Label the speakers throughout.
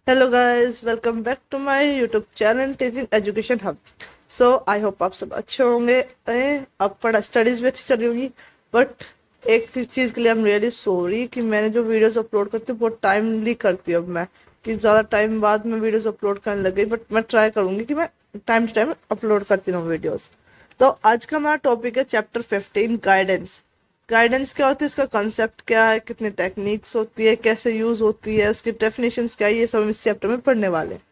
Speaker 1: Hello guys, welcome back to my YouTube channel teaching education hub. So I hope आप सब अच्छे होंगे। आप पढ़ा स्टडीज भी अच्छी चल रही होगी। बट एक चीज़ के लिए आई एम रियली सॉरी कि मैंने जो वीडियोस अपलोड करती हूँ बहुत टाइमली करती हूँ अब मैं, कि ज़्यादा टाइम बाद में वीडियोस अपलोड करने लग गई। बट मैं ट्राई करूँगी कि मैं टाइम टू टाइम अपलोड करती रहूँ वीडियोज़। तो आज का हमारा टॉपिक है चैप्टर 15, गाइडेंस। गाइडेंस क्या होती है, इसका कंसेप्ट क्या है, कितनी टेक्निक्स होती है, कैसे यूज होती है, उसकी डेफिनेशंस क्या है, ये सब हम इस चैप्टर में पढ़ने वाले हैं।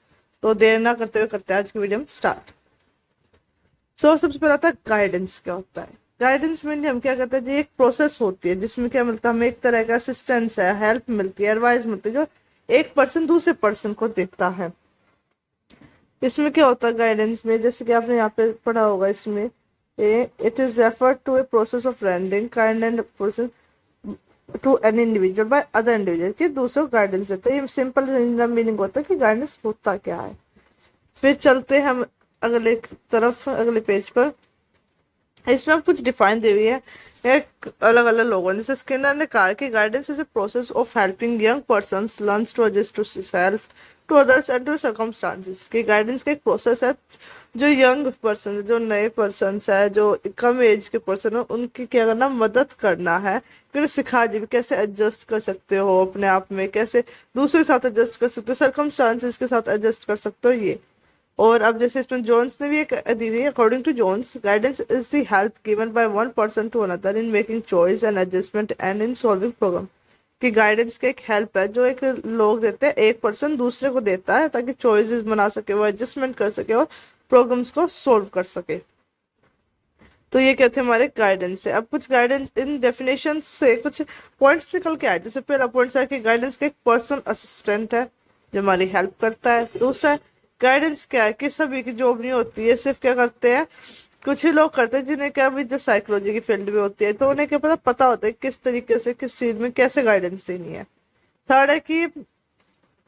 Speaker 1: तो देर ना करते हुए करते हैं आज की वीडियो में स्टार्ट। सबसे पहला था गाइडेंस क्या होता है। गाइडेंस में हम क्या कहते हैं जी, एक प्रोसेस होती है जिसमें क्या मिलता है, हमें एक तरह का असिस्टेंस है, हेल्प मिलती है, एडवाइस मिलती है, जो एक पर्सन दूसरे पर्सन को देता है। इसमें क्या होता है गाइडेंस में, जैसे कि आपने यहाँ पे पढ़ा होगा, इसमें it is refer to a process of rending kind and person to an individual by other individual, कि दूसरों को गाइडेंस देता है। ये सिंपल मीनिंग होता है कि गाइडेंस होता क्या है। फिर चलते हैं हम अगले तरफ, अगले पेज पर। इसमें हम कुछ डिफाइन दी हुई है एक अलग अलग लोगों ने। जैसे स्किनर ने कहा कि guidance is a process of helping young persons learns to adjust to self, to others and to circumstances. कि गाइडेंस का एक प्रोसेस है जो यंग पर्सन, जो नए पर्सन है, जो कम एज के पर्सन है, उनकी क्या करना, मदद करना है। कि उन्हें सिखा दी कैसे एडजस्ट कर सकते हो अपने आप में, कैसे दूसरे के साथ एडजस्ट कर सकते हो, सर्कमस्टांसेस के साथ एडजस्ट कर सकते हो ये। और अब जैसे इसमें जोन्स ने भी एक दी थी, according to Jones guidance is the help given by one person to another in making choice and adjustment and in solving problem. कि गाइडेंस का एक हेल्प है जो एक लोग देते हैं, एक पर्सन दूसरे को देता है ताकि चॉइसेस बना सके, वो एडजस्टमेंट कर सके और प्रॉब्लम्स को सोल्व कर सके। तो ये कहते हैं हमारे गाइडेंस है। अब कुछ गाइडेंस इन डेफिनेशन से कुछ पॉइंट्स निकल के आए। जैसे पहला पॉइंट है कि गाइडेंस का एक पर्सन असिस्टेंट है जो हमारी हेल्प करता है। दूसरा, गाइडेंस क्या है कि सभी की जॉब नहीं होती है, सिर्फ क्या करते हैं, कुछ ही लोग करते हैं जिन्हें क्या भी जो साइकोलॉजी की फील्ड में होती है, तो उन्हें क्या पता होता है किस तरीके से किस चीज में कैसे गाइडेंस देनी है। थर्ड है कि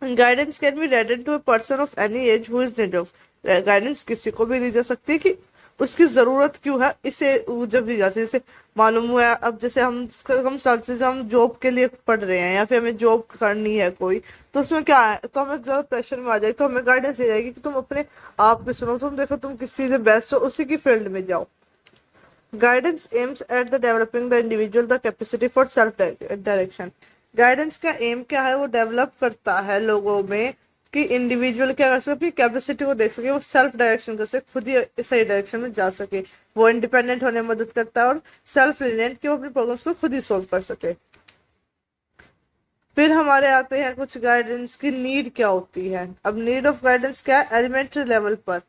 Speaker 1: गाइडेंस कैन बी रेडेड to a person of any age who is need of. Guidance किसी को भी दी जा सकती है कि उसकी जरूरत क्यों है, इसे वो जब दी जाती है। जैसे मालूम हुआ अब, जैसे हम सर्च हम जॉब के लिए पढ़ रहे हैं या फिर हमें जॉब करनी है कोई, तो उसमें क्या है, तो हमें ज्यादा प्रेशर में आ जाएगी, तो हमें गाइडेंस दी जाएगी कि तुम अपने आप के सुनो, तुम देखो तुम किस चीज में बेस्ट हो, उसी की फील्ड में जाओ। Guidance aims at the developing the individual the capacity for self direction. Guidance का एम क्या है, वो डेवलप करता है लोगों में कि इंडिविजुअल क्या कर सके, अपनी कैपेसिटी को देख सके, वो सेल्फ डायरेक्शन कर सके, खुद ही सही डायरेक्शन में जा सके, वो इंडिपेंडेंट होने में मदद करता है, और सेल्फ रिलेंट कि वो अपने प्रॉब्लम्स को खुद ही सोल्व कर सके। फिर हमारे आते हैं कुछ गाइडेंस की नीड क्या होती है। अब नीड ऑफ गाइडेंस क्या है एलिमेंट्री लेवल पर।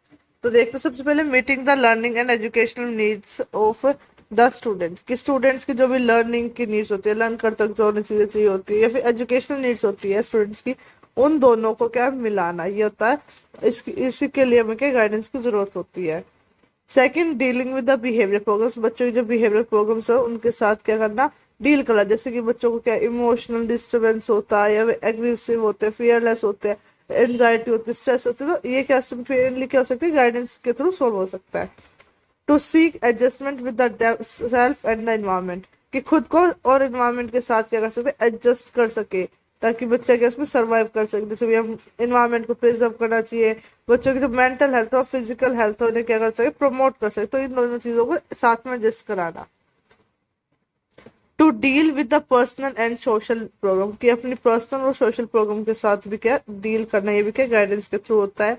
Speaker 1: तो देखते सबसे पहले meeting the learning and educational needs of the student. कि स्टूडेंट्स की जो भी लर्निंग की नीड्स होती है, लर्न कर तक जो उन्हें चीजें चाहिए होती है, या फिर एजुकेशनल नीड्स होती है स्टूडेंट्स की, उन दोनों को क्या मिलाना, ये होता है। इसी के लिए हमें क्या गाइडेंस की जरूरत होती है। Second, dealing with the behaviour problems. बच्चों की जो बिहेवियर प्रॉब्लम्स है उनके साथ क्या करना, डील करना। जैसे कि बच्चों को क्या इमोशनल डिस्टर्बेंस होता है, या एग्रेसिव होते हैं, फियरलेस होते हैं, एंजाइटी होती है, स्ट्रेस होती है, तो ये क्या सिंपली क्या हो सकती है, गाइडेंस के थ्रू सोल्व हो सकता है। To seek adjustment with the self and the environment. कि खुद को और एनवायरमेंट के साथ क्या कर सकते हैं, एडजस्ट कर सके, ताकि बच्चा क्या उसमें सर्वाइव कर सके। जैसे भी हम एनवायरमेंट को प्रिजर्व करना चाहिए, बच्चों की जो मेंटल हेल्थ और फिजिकल हेल्थ है उन्हें क्या कर सके, प्रमोट कर सके। तो इन दोनों चीजों को साथ में एडजस्ट कराना। To deal with the personal and social problem. कि अपनी पर्सनल और सोशल प्रॉब्लम के साथ भी क्या डील करना, ये भी क्या गाइडेंस के थ्रू होता है।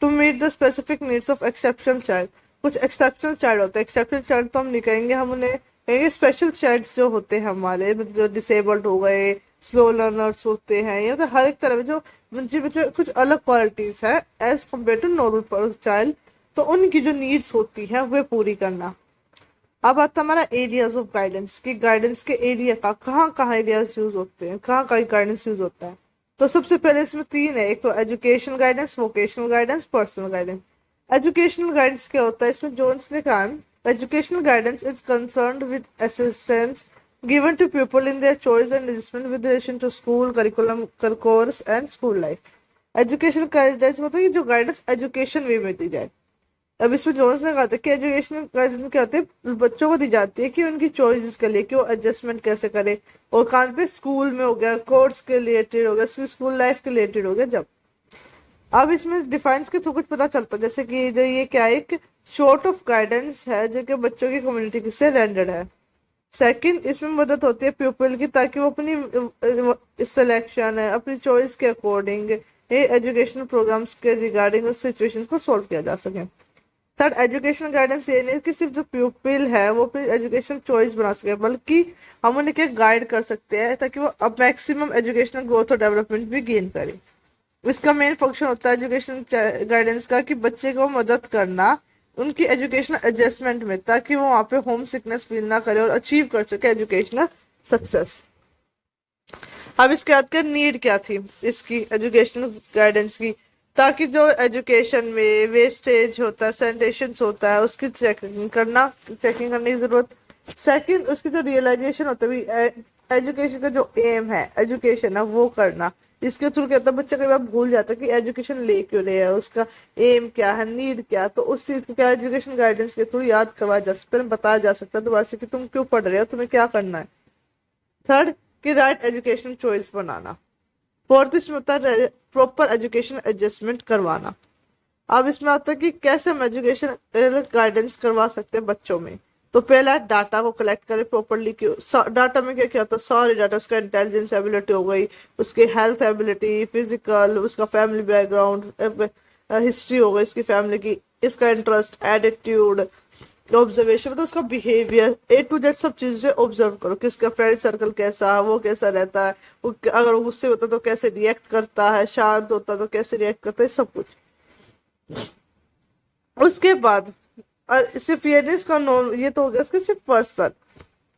Speaker 1: To meet the specific needs of exceptional child. कुछ एक्सेप्शनल चाइल्ड होते हैं, एक्सेप्शनल चाइल्ड तो हम नहीं कहेंगे, हम उन्हें कहेंगे स्पेशल चाइल्ड जो होते हैं हमारे, मतलब जो डिसेबल्ड हो गए, स्लो लर्नर्स होते हैं, या तो हर एक तरह में जो जिनमें जो कुछ अलग क्वालिटीज है as compare to normal child, तो उनकी जो नीड्स होती है वे पूरी करना। अब आता हमारा एरियाज ऑफ गाइडेंस। की गाइडेंस के एरिया का कहाँ कहाँ एरियाज यूज होते हैं, कहाँ कहाँ गाइडेंस यूज होता है। तो सबसे पहले इसमें तीन है, एक तो educational guidance, vocational guidance, personal guidance. Educational guidance क्या होता है, इसमें जोन्स ने कहा educational guidance is concerned with assistance given to people in their choice and adjustment with relation to school curriculum course and school life. Educational guidance मतलब कि जो guidance education वे में दी जाए। अब इसमें जोन्स ने कहा था कि एजुकेशनल गाइडेंस क्या होते हैं, बच्चों को दी जाती है कि उनकी चॉइसेस के लिए कि वो एडजस्टमेंट कैसे करे, और कहाँ पे स्कूल में हो गया, कोर्स के रिलेटेड हो गया, स्कूल लाइफ के रिलेटेड हो गया जब। अब इसमें डिफाइंस के थ्रू कुछ पता चलता है, जैसे कि जो ये क्या है, एक शॉर्ट ऑफ गाइडेंस है जो कि बच्चों की कम्युनिटी से रेंडेड है। सेकंड, इसमें मदद होती है प्यूपिल की, ताकि वो अपनी सिलेक्शन है अपनी चॉइस के अकॉर्डिंग ये एजुकेशनल प्रोग्राम्स के रिगार्डिंग उस सिचुएशंस को सॉल्व किया जा सके। थर्ड, एजुकेशनल गाइडेंस ये नहीं कि सिर्फ जो प्यूपिल है वो अपनी एजुकेशनल चॉइस बना सके, बल्कि हम उन्हें क्या गाइड कर सकते हैं ताकि वो अब मैक्सिमम एजुकेशनल ग्रोथ और डेवलपमेंट भी गेन करे। इसका मेन फंक्शन होता है एजुकेशन गाइडेंस का कि बच्चे को मदद करना उनकी एजुकेशनल एडजस्टमेंट में, ताकि वो वहाँ पे होम सिकनेस फील ना करे और अचीव कर सके एजुकेशनल सक्सेस। अब इसके बाद का नीड क्या थी इसकी एजुकेशनल गाइडेंस की, ताकि जो एजुकेशन में वेस्टेज होता है, सैनिटेशन होता है, उसकी चेकिंग करने की जरूरत। सेकंड, उसकी जो रियलाइजेशन होता है एजुकेशन का जो एम है एजुकेशन है वो करना। इसके थ्रू क्या होता है, बच्चा कई बार भूल जाता है कि एजुकेशन ले क्यों रहे है, उसका एम क्या है, नीड क्या, तो उस चीज को क्या एजुकेशन गाइडेंस के थ्रू याद करवाया जा सकता है, बताया जा सकता है दोबारा से कि तुम क्यों पढ़ रहे हो, तुम्हें क्या करना है। थर्ड, कि राइट एजुकेशन चॉइस बनाना। फोर्थ, इसमें होता है प्रॉपर एजुकेशन एडजस्टमेंट करवाना। अब इसमें आता है कि कैसे हम एजुकेशन गाइडेंस करवा सकते हैं बच्चों में। तो पहला, डाटा को कलेक्ट करें प्रॉपरली। डाटा में क्या क्या होता है, सारे डाटा, उसका इंटेलिजेंस एबिलिटी हो गई, उसकी हेल्थ एबिलिटी, फिजिकल, उसका फैमिली बैकग्राउंड, हिस्ट्री हो गई इसकी फैमिली की, इसका इंटरेस्ट, एटीट्यूड, ऑब्जर्वेशन, मतलब उसका बिहेवियर, ए टू जेड सब चीजें ऑब्जर्व करो कि उसका फ्रेंड सर्कल कैसा है, वो कैसा रहता है, वो अगर वो गुस्से होता है तो कैसे रिएक्ट करता है, शांत होता है तो कैसे रिएक्ट करता है, सब कुछ। उसके बाद सिर्फ ये नहीं, इसका नॉन ये तो हो गया इसका सिर्फ पर्सनल।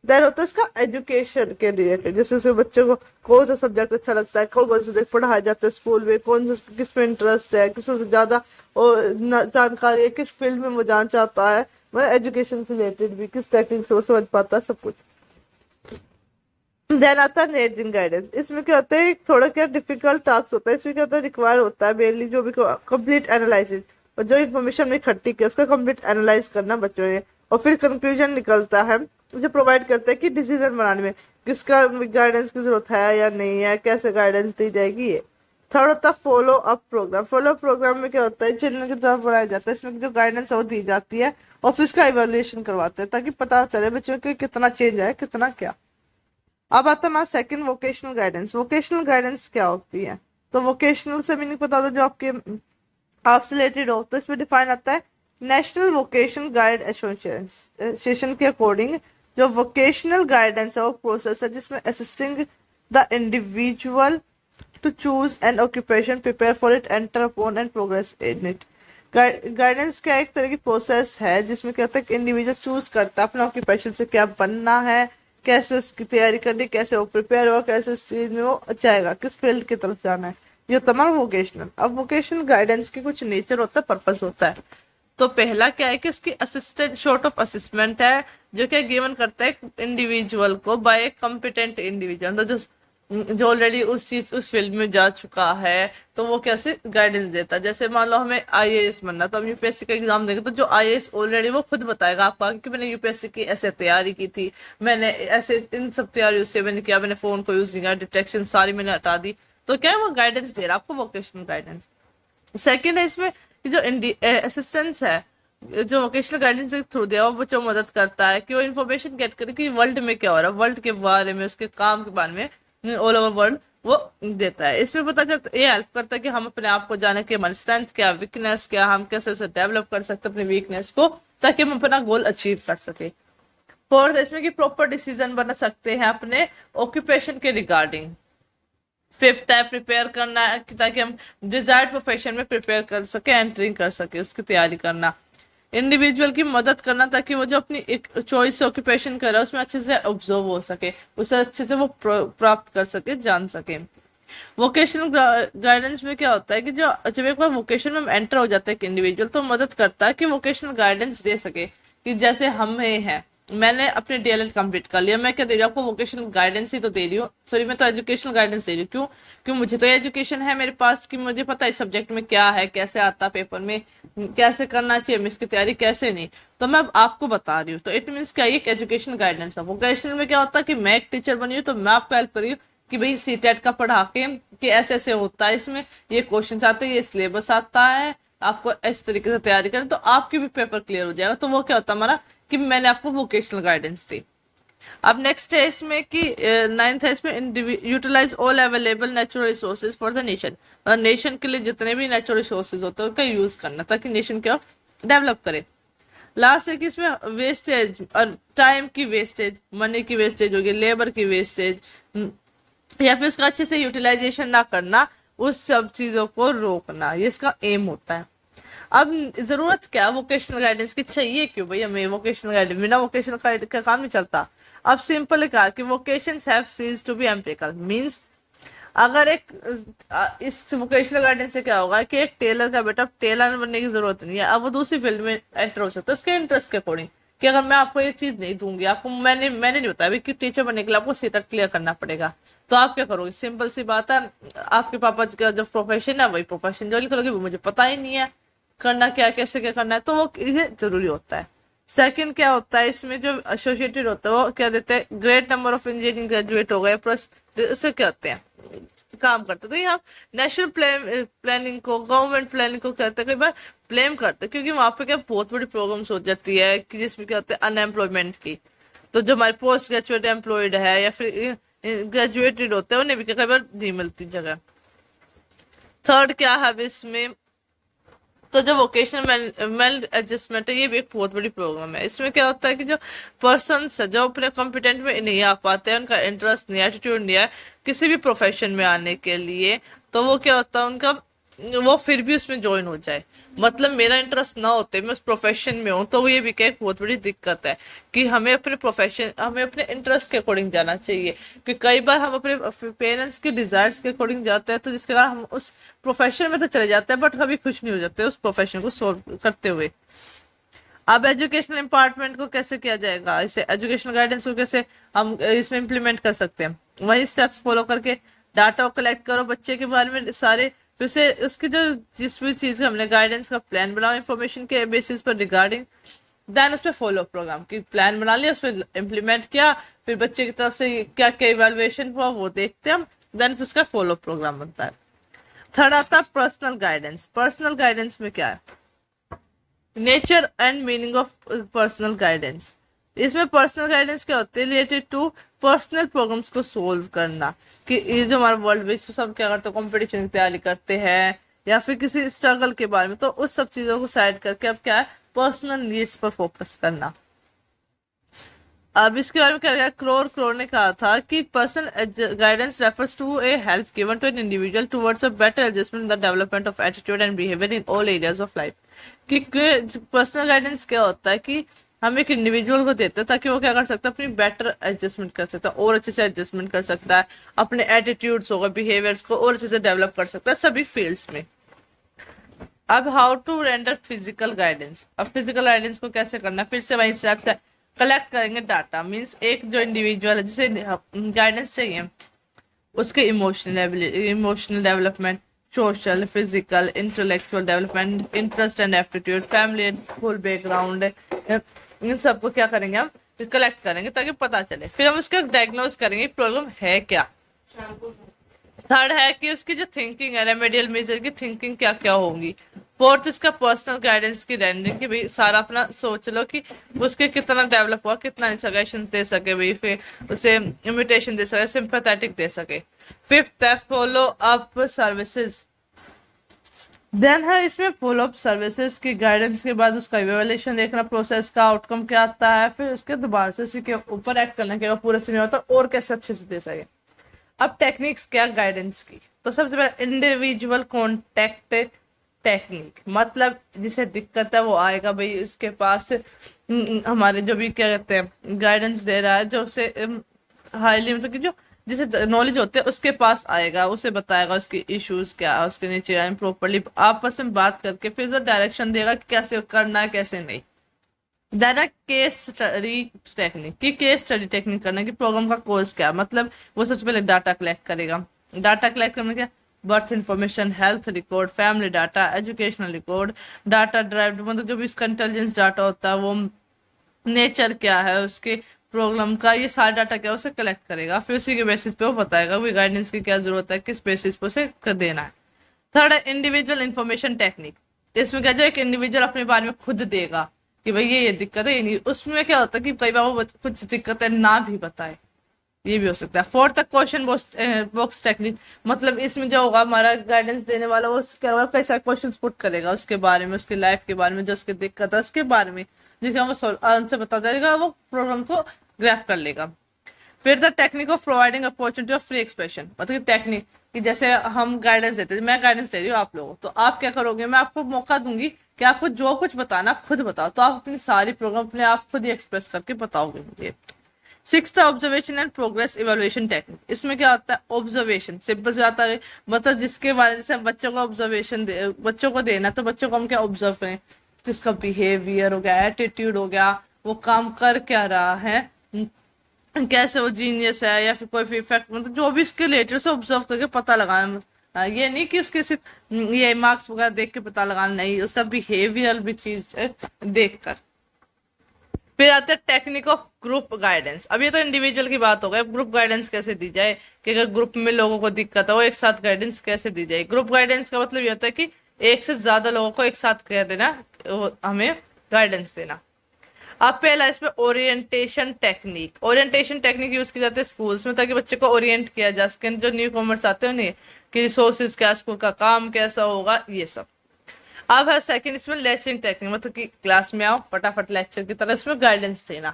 Speaker 1: देन होता है इसका एजुकेशन के रिलेटेड, जैसे उसे बच्चे को कौन सा सब्जेक्ट अच्छा लगता है, कौन कौन से सब्जेक्ट पढ़ाया जाता है स्कूल में, कौन सा किस में इंटरेस्ट है, किस से ज्यादा जानकारी है, किस फील्ड में वो जाना चाहता है, मतलब एजुकेशन से रिलेटेड भी किस टेक्निक से वो समझ पाता है, सब कुछ। देन आता है नेटिंग गाइडेंस। इसमें क्या होता है, थोड़ा क्या डिफिकल्ट टास्क होता है, इसमें क्या होता है, रिक्वायर होता है मेनली जो भी कंप्लीट एनालिसिस, और जो इन्फॉर्मेशन में इकट्ठी की उसका कंप्लीट एनालाइज करना बच्चों ने, और फिर कंक्लूजन निकलता है जो प्रोवाइड करता है कि डिसीजन बनाने में किसका गाइडेंस की जरूरत है या नहीं है, कैसे गाइडेंस दी जाएगी ये। थर्ड होता है follow up programme. Follow up programme में क्या होता है, चिल्ड्रन की तरफ पढ़ाया जाता है, इसमें जो गाइडेंस है वो दी जाती है और फिर इसका इवेल्युएशन करवाते हैं ताकि पता चले बच्चों के कितना चेंज है कितना क्या। अब आता है हमारा second, vocational guidance. Vocational guidance क्या होती है, तो वोकेशनल से मीनिंग पता था जो आपके आपसे रिलेटेड हो, तो इसमें डिफाइन आता है नेशनल वोकेशनल गाइड एसोसिएशन के अकॉर्डिंग जो वोकेशनल गाइडेंस है वो प्रोसेस है जिसमें assisting the individual to choose an occupation, prepare for it, enter upon and progress in it। Guidance क्या एक तरह की प्रोसेस है जिसमें क्या होता है कि इंडिविजुअल चूज करता है अपना ऑक्यूपेशन से क्या बनना है, कैसे उसकी तैयारी करनी, कैसे वो प्रिपेयर होगा, कैसे उस चीज में वो जाएगा, किस फील्ड की तरफ जाना है, ये तमाम वोकेशनल। अब वोकेशनल गाइडेंस की कुछ नेचर होता है, पर्पस होता है। तो पहला क्या है कि उसकी असिस्टेंट शॉर्ट ऑफ असिस्टमेंट है जो क्या गिवन करता है इंडिविजुअल को बाय ए कॉम्पिटेंट इंडिविजुअल, तो जो ऑलरेडी उस फील्ड में जा चुका है तो वो कैसे गाइडेंस देता है। जैसे मान लो हमें आईएएस बनना, तो हम यूपीएससी का एग्जाम देंगे तो जो आईएएस ऑलरेडी वो खुद बताएगा आपको कि मैंने यूपीएससी की ऐसे तैयारी की थी, मैंने ऐसे इन सब तैयारियों से मैंने किया, मैंने फोन को यूज नहीं किया, डिटेक्शन सारी मैंने हटा दी, तो क्या है वो गाइडेंस दे रहा है आपको, वोकेशनल गाइडेंस। सेकेंड है इसमें जो असिस्टेंस है, जो वोकेशनल गाइडेंस के थ्रू दिया वो बच्चों को मदद करता है कि वो इन्फॉर्मेशन गेट करे कि वर्ल्ड में क्या हो रहा है, वर्ल्ड के बारे में, उसके काम के बारे में, ऑल ओवर वर्ल्ड वो देता है। इसमें पता चलता ये हेल्प करता है कि हम अपने आप को जाने कि हमारी स्ट्रेंथ क्या, वीकनेस क्या, हम कैसे उसे डेवलप कर सकते हैं अपनी वीकनेस को, ताकि हम अपना गोल अचीव कर सके। फोर्थ इसमें कि प्रॉपर डिसीजन बना सकते हैं अपने ऑक्यूपेशन के रिगार्डिंग। फिफ्थ है प्रिपेयर करना है ताकि हम डिजायर्ड प्रोफेशन में प्रिपेयर कर सके, एंटरिंग कर सके, उसकी तैयारी करना। इंडिविजुअल की मदद करना ताकि वो जो अपनी एक चॉइस से ऑक्यूपेशन कर रहा है उसमें अच्छे से ऑब्जर्व हो सके, उसे अच्छे से वो प्राप्त कर सके, जान सके। वोकेशनल गाइडेंस में क्या होता है कि जो जब एक बार वोकेशन में एंटर हो जाता है एक इंडिविजुअल तो मदद करता है कि वोकेशनल गाइडेंस दे सके, कि जैसे हम हैं, मैंने अपने डीएलएड कंप्लीट कर लिया, मैं क्या दे रही हूँ आपको, वोकेशनल गाइडेंस ही तो दे रही हूँ, सॉरी मैं तो एजुकेशनल गाइडेंस दे रही हूँ। क्यों? क्यों मुझे तो एजुकेशन है मेरे पास कि मुझे पता है इस सब्जेक्ट में क्या है, कैसे आता पेपर में, कैसे करना चाहिए, इसकी तैयारी कैसे नहीं, तो मैं अब आपको बता रही हूँ। तो इट मीन्स क्या, एक एजुकेशन गाइडेंस है। वोकेशनल में क्या होता है कि मैं एक टीचर बनी हूँ तो मैं आपको हेल्प कर रही हूँ कि भाई सीटेट का पढ़ा के कि ऐसे ऐसे होता है, इसमें ये क्वेश्चन आते हैं, ये सिलेबस आता है, आपको इस तरीके से तैयारी करें तो आपकी भी पेपर क्लियर हो जाएगा। तो वो क्या होता है हमारा कि मैंने आपको वोकेशनल गाइडेंस दी। अब नेक्स्ट है इसमें कि नाइन्थ है इसमें utilise all available natural resources for the nation. Nation के लिए जितने भी नेचुरल रिसोर्सेज होते हैं उनका यूज करना ताकि नेशन क्या डेवलप करे। लास्ट है कि इसमें वेस्टेज और टाइम की वेस्टेज, मनी की वेस्टेज होगी, लेबर की वेस्टेज, या फिर उसका अच्छे से यूटिलाइजेशन ना करना, उस सब चीजों को रोकना, ये इसका एम होता है। अब जरूरत क्या वोकेशनल गाइडेंस की, चाहिए क्यों भाई हमें वोकेशनल गाइडेंस, बिना वोकेशनल गाइड का काम नहीं चलता। अब सिंपल कहा कि vocations have ceased to be empirical, means अगर इस वोकेशनल गाइडेंस से क्या होगा कि एक टेलर का बेटा टेलर बनने की जरूरत नहीं है, अब वो दूसरी फील्ड में एंटर हो सकता है उसके इंटरेस्ट के अकॉर्डिंग। कि अगर मैं आपको ये चीज नहीं दूंगी, आपको मैंने नहीं बताया कि टीचर बनने के लिए आपको सीटेट क्लियर करना पड़ेगा, तो आप क्या करोगे, सिंपल सी बात है, आपके पापा का जो प्रोफेशन है वही प्रोफेशन ज्वाइन करोगे, वो मुझे पता ही नहीं है करना क्या, कैसे क्या करना है, तो वो ये जरूरी होता है। सेकंड क्या होता है इसमें जो एसोसिएटेड होता है वो क्या देते हैं, great number of engineering graduate हो गए प्लस, उससे क्या होते हैं काम करते। तो यहाँ नेशनल प्लानिंग को, गवर्नमेंट प्लानिंग को कहते हैं, कई बार ब्लेम करते हैं क्योंकि वहां पे क्या बहुत बड़ी प्रॉब्लम्स हो जाती है कि जिसमें क्या होता है अनएम्प्लॉयमेंट की। तो जो हमारे पोस्ट ग्रेजुएट एम्प्लॉयड है या फिर ग्रेजुएटेड होते हैं उन्हें भी कई बार नहीं मिलती जगह। थर्ड क्या है इसमें, तो जो वोकेशनल मेल एडजस्टमेंट है ये भी एक बहुत बड़ी प्रॉब्लम है। इसमें क्या होता है कि जो पर्सन जो अपने कॉम्पिटेंट में नहीं आ पाते हैं, उनका इंटरेस्ट नहीं है, एटीट्यूड नहीं है किसी भी प्रोफेशन में आने के लिए, तो वो क्या होता है उनका, वो फिर भी उसमें ज्वाइन हो जाए, मतलब मेरा इंटरेस्ट ना होते मैं उस प्रोफेशन में हूँ, तो वो ये भी क्या एक बहुत बड़ी दिक्कत है कि हमें अपने प्रोफेशन, हमें अपने इंटरेस्ट के अकॉर्डिंग जाना चाहिए। कि कई बार हम अपने पेरेंट्स के डिजायर्स के अकॉर्डिंग जाते हैं तो जिसके कारण हम उस प्रोफेशन में तो चले जाते हैं बट कभी खुश नहीं हो जाते उस प्रोफेशन को सोल्व करते हुए। अब एजुकेशनल इम्पार्टमेंट को कैसे किया जाएगा, इसे एजुकेशनल गाइडेंस को कैसे हम इसमें इम्प्लीमेंट कर सकते हैं, वही स्टेप्स फॉलो करके डाटा को कलेक्ट करो बच्चे के बारे में सारे, फिर उसे उसकी जो जिस भी चीज हमने गाइडेंस का प्लान बनाओ इन्फॉर्मेशन के बेसिस पर रिगार्डिंग, देन उस पर फॉलो प्रोग्राम की प्लान बना लिया, उस पर इम्प्लीमेंट किया, फिर बच्चे की तरफ से क्या क्या इवेल्युएशन हुआ वो देखते हैं हम, देन फिर उसका फॉलो प्रोग्राम बनता है। थर्ड आता है पर्सनल गाइडेंस। पर्सनल गाइडेंस में क्या है, nature and meaning of personal guidance. इसमें पर्सनल गाइडेंस क्या होते हैं, रिलेटेड टू पर्सनल प्रॉब्लम्स को सोल्व करना, कि ये जो हमारा वर्ल्ड में सब क्या करते हैं, कॉम्पिटिशन की तैयारी करते हैं या फिर किसी स्ट्रगल के बारे में, तो उस सब चीजों को साइड करके अब क्या है पर्सनल नीड्स पर फोकस करना। अब इसके बारे में क्या है, क्रोर ने कहा था कि personal guidance refers to a help given to an individual towards a better adjustment in the development of attitude and behaviour in all areas of life. कि पर्सनल गाइडेंस क्या होता है कि हम एक इंडिविजुअल को देते हैं ताकि वो क्या कर सकता है अपनी बेटर एडजस्टमेंट कर सकता है, और अच्छे से एडजस्टमेंट कर सकता है, अपने एटीट्यूड्स होगा बिहेवियर्स को और अच्छे से डेवलप कर सकता है सभी फील्ड्स में। अब how to render physical guidance. अब फिजिकल गाइडेंस को कैसे करना, फिर से वही स्टेप से कलेक्ट करेंगे डाटा, मींस एक जो इंडिविजुअल है जिसे गाइडेंस चाहिए उसके emotional development, social, physical, intellectual development, interest and aptitude, family and school background, इन सबको क्या करेंगे हम कलेक्ट करेंगे ताकि पता चले, फिर हम उसका डायग्नोज करेंगे प्रॉब्लम है क्या। थर्ड है कि उसकी जो थिंकिंग है, रेमेडियल मेजर की थिंकिंग क्या क्या होंगी। फोर्थ इसका पर्सनल गाइडेंस की रेंडिंग, कि भाई सारा अपना सोच लो कि उसके कितना डेवलप हुआ, कितना सजेशन दे सके भाई, फिर उसे इमिटेशन दे सके, सिंपैथेटिक दे सके। फिफ्थ है फॉलो अप सर्विसेज। देन है इसमें फॉलो अप सर्विसेज की गाइडेंस के बाद उसका इवैल्यूएशन देखना, प्रोसेस का आउटकम क्या आता है, फिर उसके दोबारा से उसी के ऊपर एक्ट करना कि पूरा सीनियर होता है और कैसे अच्छे से दे सके। अब टेक्निक्स क्या गाइडेंस की, तो सबसे पहले इंडिविजुअल कॉन्टेक्ट टेक्निक, मतलब जिसे दिक्कत है वो आएगा भाई उसके पास हमारे जो भी क्या कहते हैं गाइडेंस दे रहा है, जो उसे हाईली मतलब कि जो जिसे नॉलेज होते हैं उसके पास आएगा, उसे बताएगा उसके इश्यूज क्या है, उसके नीचे प्रॉपरली आपस में बात करके फिर जो डायरेक्शन देगा कि कैसे करना है कैसे नहीं। देन केस स्टडी टेक्निक, की केस स्टडी टेक्निक करने की प्रोग्राम का कोर्स क्या, मतलब वो सबसे पहले डाटा कलेक्ट करेगा। डाटा कलेक्ट करने क्या, birth information, health record, family data, educational record, data drive, मतलब जो भी इसका इंटेलिजेंस डाटा होता है वो नेचर क्या है उसके, प्रॉब्लम का ये सारा डाटा क्या उसे कलेक्ट करेगा, फिर उसी के बेसिस पे वो बताएगा भी गाइडेंस की क्या जरूरत है, किस बेसिस पे उसे कर देना है। थर्ड है इंडिविजुअल इंफॉर्मेशन टेक्निक। इसमें क्या जो एक इंडिविजुअल अपने बारे में खुद देगा कि भाई ये दिक्कत है, ये नहीं। उसमें क्या होता है कि कई बार वो कुछ दिक्कत है ना भी बताए, ये भी हो सकता है। फोर्थ तक क्वेश्चन बॉक्स टेक्निक, मतलब इसमें जो होगा हमारा गाइडेंस देने वाला वो क्या होगा, कई सारे क्वेश्चन पुट करेगा उसके बारे में, उसके लाइफ के बारे में, जो उसकी दिक्कत है उसके बारे में, जिसका वो आंसर बता देगा, वो प्रॉब्लम को ग्रैप कर लेगा। फिर the technique of providing opportunity of free expression, मतलब टेक्निक कि जैसे हम गाइडेंस देते हैं, मैं गाइडेंस दे रही हूँ आप लोगों, तो आप क्या करोगे, मैं आपको मौका दूंगी कि आपको जो कुछ बताना आप खुद बताओ, तो आप अपनी सारी प्रॉब्लम अपने आप खुद ही एक्सप्रेस करके बताओगे मुझे। Six observation and progress evaluation technique. इसमें क्या होता है, ऑब्जर्वेशन सिंपल से आता है, मतलब जिसके बारे में जैसे बच्चों को ऑब्जर्वेशन बच्चों को देना, तो बच्चों को हम क्या ऑब्जर्व करें, तो इसका बिहेवियर हो गया, एटीट्यूड हो गया, वो काम कर क्या रहा है, कैसे वो जीनियस है, या फिर कोई भी इफेक्ट, मतलब जो भी इसके रिलेटेड से ऑब्जर्व करके पता लगाना। ये नहीं कि उसके सिर्फ ये मार्क्स वगैरह देख के पता लगाना, नहीं, उसका बिहेवियर भी चीज देख कर। फिर आते हैं टेक्निक ऑफ ग्रुप गाइडेंस। अब ये तो इंडिविजुअल की बात हो गई, ग्रुप गाइडेंस कैसे दी जाए, कि अगर ग्रुप में लोगों को दिक्कत है वो एक साथ गाइडेंस कैसे दी जाए। ग्रुप गाइडेंस का मतलब ये होता है कि एक से ज्यादा लोगों को एक साथ कह देना, हमें गाइडेंस देना। अब पहला इसमें orientation technique. Orientation technique use की जाती है स्कूल्स में, ताकि बच्चे को ओरिएंट किया जा सके, जो न्यू कॉमर्स आते हैं उन्हें, कि रिसोर्सेज क्या, स्कूल का काम कैसा होगा, ये सब। अब है सेकंड इसमें लेक्चरिंग टेक्निक, मतलब कि क्लास में आओ फटाफट लेक्चर की तरह इसमें गाइडेंस देना।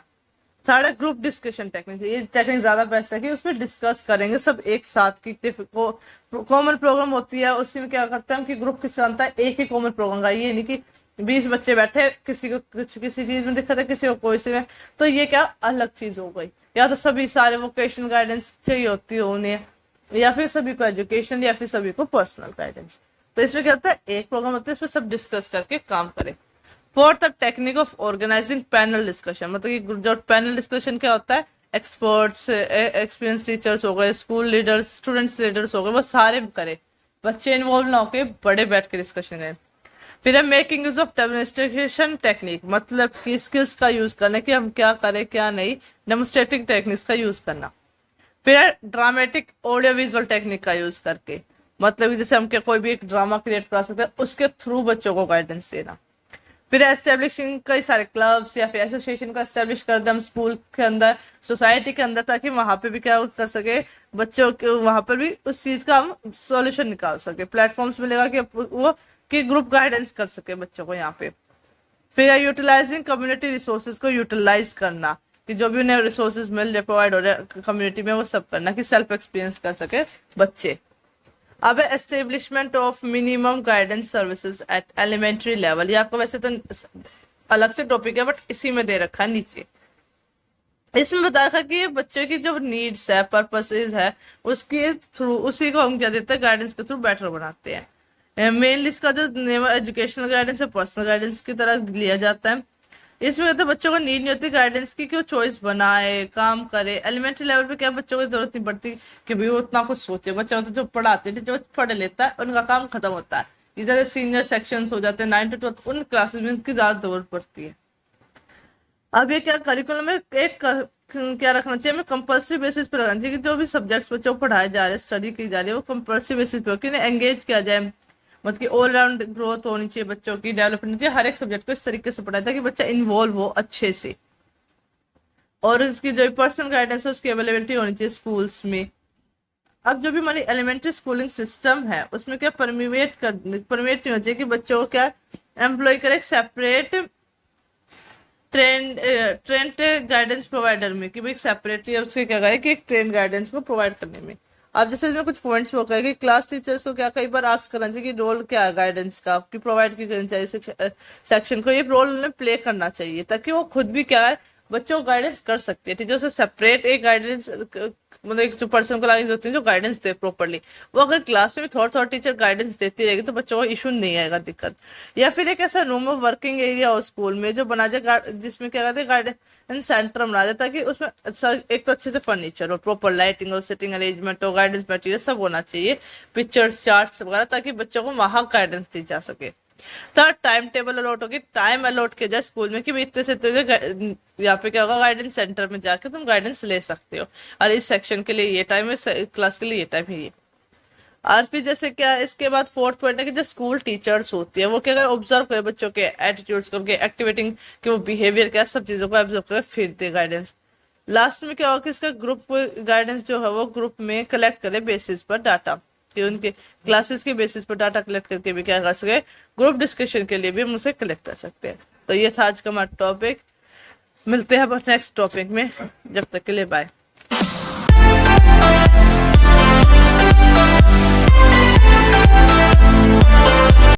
Speaker 1: थर्ड है ग्रुप डिस्कशन टेक्निक। ये टेक्निक ज्यादा बेस्ट है कि उसमें डिस्कस करेंगे सब एक साथ की, कॉमन प्रोग्राम होती है, उसी में क्या करते हैं हम कि ग्रुप किसका बनता है, एक ही कॉमन प्रोग्राम का। ये नहीं कि 20 बच्चे बैठे, किसी को किसी चीज में दिक्कत है, किसी को कोई से में, तो ये क्या अलग चीज हो गई। या तो सभी सारे वोकेशनल गाइडेंस चाहिए होती है उन्हें, या फिर सभी को एजुकेशन, या फिर सभी को पर्सनल गाइडेंस। तो इसमें क्या होता है, एक प्रोग्राम होता है, इसमें सब डिस्कस करके काम करें। Fourth technique of organising panel discussion, मतलब कि जो पैनल डिस्कशन क्या होता है, एक्सपर्ट्स, एक्सपीरियंस टीचर्स हो गए, स्कूल लीडर्स, स्टूडेंट्स लीडर्स हो गए, वो सारे करे, बच्चे इन्वॉल्व ना होके बड़े बैठ के डिस्कशन करें। फिर है making use of demonstration technique, मतलब कि स्किल्स का यूज करना, कि हम क्या करें क्या नहीं, डेमोन्स्ट्रेटिंग टेक्निक्स का यूज करना। फिर है ड्रामेटिक ऑडियो विजुअल टेक्निक का यूज करके, मतलब कि जैसे हम क्या कोई भी एक ड्रामा क्रिएट करा सकते हैं, उसके थ्रू बच्चों को गाइडेंस देना। फिर एस्टेब्लिशिंग कई सारे क्लब्स या फिर एसोसिएशन को एस्टेब्लिश कर दे हम स्कूल के अंदर, सोसाइटी के अंदर, ताकि वहां पे भी क्या कर सके, बच्चों के वहां पर भी उस चीज का हम सॉल्यूशन निकाल सके। प्लेटफॉर्म्स मिलेगा कि वो कि ग्रुप गाइडेंस कर सके बच्चों को यहाँ पे। फिर यूटिलाइजिंग कम्युनिटी रिसोर्सेज को यूटिलाइज करना, कि जो भी उन्हें रिसोर्सेज मिल रहे, प्रोवाइड हो रहे कम्युनिटी में, वो सब करना, कि सेल्फ एक्सपीरियंस कर सके बच्चे। अब establishment of minimum guidance services at elementary level. ये आपको वैसे तो अलग से टॉपिक है, बट इसी में दे रखा है नीचे। इसमें बताया था कि बच्चों की जो नीड्स है, पर्पसेज है, उसके थ्रू, उसी को हम क्या देते हैं, गाइडेंस के थ्रू बेटर बनाते हैं। मेनली इसका जो एजुकेशनल गाइडेंस है, पर्सनल गाइडेंस की तरह लिया जाता है। इसमें कहते बच्चों को नीड नहीं होती गाइडेंस की, कि वो चॉइस बनाए, काम करे। एलिमेंट्री लेवल पे क्या बच्चों को जरूरत नहीं पड़ती कि भाई वो उतना कुछ सोचे। बच्चा होता है जो पढ़ाते थे, जो पढ़ लेता है, उनका काम खत्म होता है। इधर सीनियर सेक्शंस हो जाते हैं 9 to 12, उन क्लासेस में उनकी ज्यादा जरूरत पड़ती है। अब ये क्या करिकुलम में एक क्या रखना चाहिए, हमें कंपल्सरी बेसिस पे रखना चाहिए, कि जो भी सब्जेक्ट्स बच्चों को पढ़ाए जा रहे हैं, स्टडी की जा रही है, वो कंपल्सरी बेसिस पे हो, कि एंगेज किया जाए, मतलब कि ऑल राउंड ग्रोथ होनी चाहिए बच्चों की, डेवलपमेंट चाहिए, हर एक सब्जेक्ट को इस तरीके से पढ़ाया था कि बच्चा इन्वॉल्व हो अच्छे से। और उसकी जो पर्सनल गाइडेंस है उसकी अवेलेबिलिटी होनी चाहिए स्कूल्स में। अब जो भी हमारी एलिमेंट्री स्कूलिंग सिस्टम है, उसमें क्या परमिट नहीं होना चाहिए कि बच्चों को क्या एम्प्लॉय करे एक सेपरेट ट्रेंड गाइडेंस प्रोवाइडर में, कि भाई सेपरेटली उसके क्या कहे कि एक ट्रेंड गाइडेंस को प्रोवाइड करने में। अब जैसे इसमें कुछ पॉइंट्स वो कहे कि क्लास टीचर्स को क्या कई बार आस्क करना चाहिए कि रोल क्या है गाइडेंस का, कि प्रोवाइड की करनी चाहिए सेक्शन को, ये रोल उन्हें प्ले करना चाहिए, ताकि वो खुद भी क्या है बच्चों को गाइडेंस कर सकती है। टीचर से सेपरेट एक गाइडेंस, मतलब एक जो पर्सन को लगी होती है जो गाइडेंस दे प्रॉपरली, वो अगर क्लास में थोड़ा थोड़ा टीचर गाइडेंस देती रहेगी तो बच्चों को इशू नहीं आएगा, दिक्कत। या फिर एक ऐसा रूम ऑफ वर्किंग एरिया हो स्कूल में जो बना जाए, जिसमें क्या कहते हैं गाइडेंस सेंटर बना जाए, ताकि उसमें अच्छा एक तो अच्छे से फर्नीचर हो, प्रॉपर लाइटिंग हो, सिटिंग अरेंजमेंट हो, गाइडेंस मटेरियल सब होना चाहिए, पिक्चर्स, चार्ट्स वगैरह, ताकि बच्चों को वहां गाइडेंस दी जा सके। थर्ड, टाइम टेबल अलॉट होगी, टाइम अलॉट किया जाए स्कूल में कि भाई इतने से यहाँ पे क्या होगा, गाइडेंस सेंटर में जाके तुम गाइडेंस ले सकते हो, और इस सेक्शन के लिए ये टाइम है, क्लास के लिए ये टाइम है ये। और फिर जैसे क्या इसके बाद फोर्थ पॉइंट है कि जो स्कूल टीचर्स होती है वो क्या करे, ऑब्जर्व करे बच्चों के एटीट्यूड्स को, उनके एक्टिविटी कि वो बिहेवियर क्या, सब चीजों को ऑब्जर्व करे, फिर दे गाइडेंस। लास्ट में क्या होगा कि इसका ग्रुप गाइडेंस जो है वो ग्रुप में कलेक्ट करे बेसिस पर डाटा, कि उनके क्लासेस के बेसिस पर डाटा कलेक्ट करके भी क्या कर सके, ग्रुप डिस्कशन के लिए भी हम उसे कलेक्ट कर सकते हैं। तो ये था आज का हमारा टॉपिक। मिलते हैं नेक्स्ट टॉपिक में, जब तक के लिए बाय।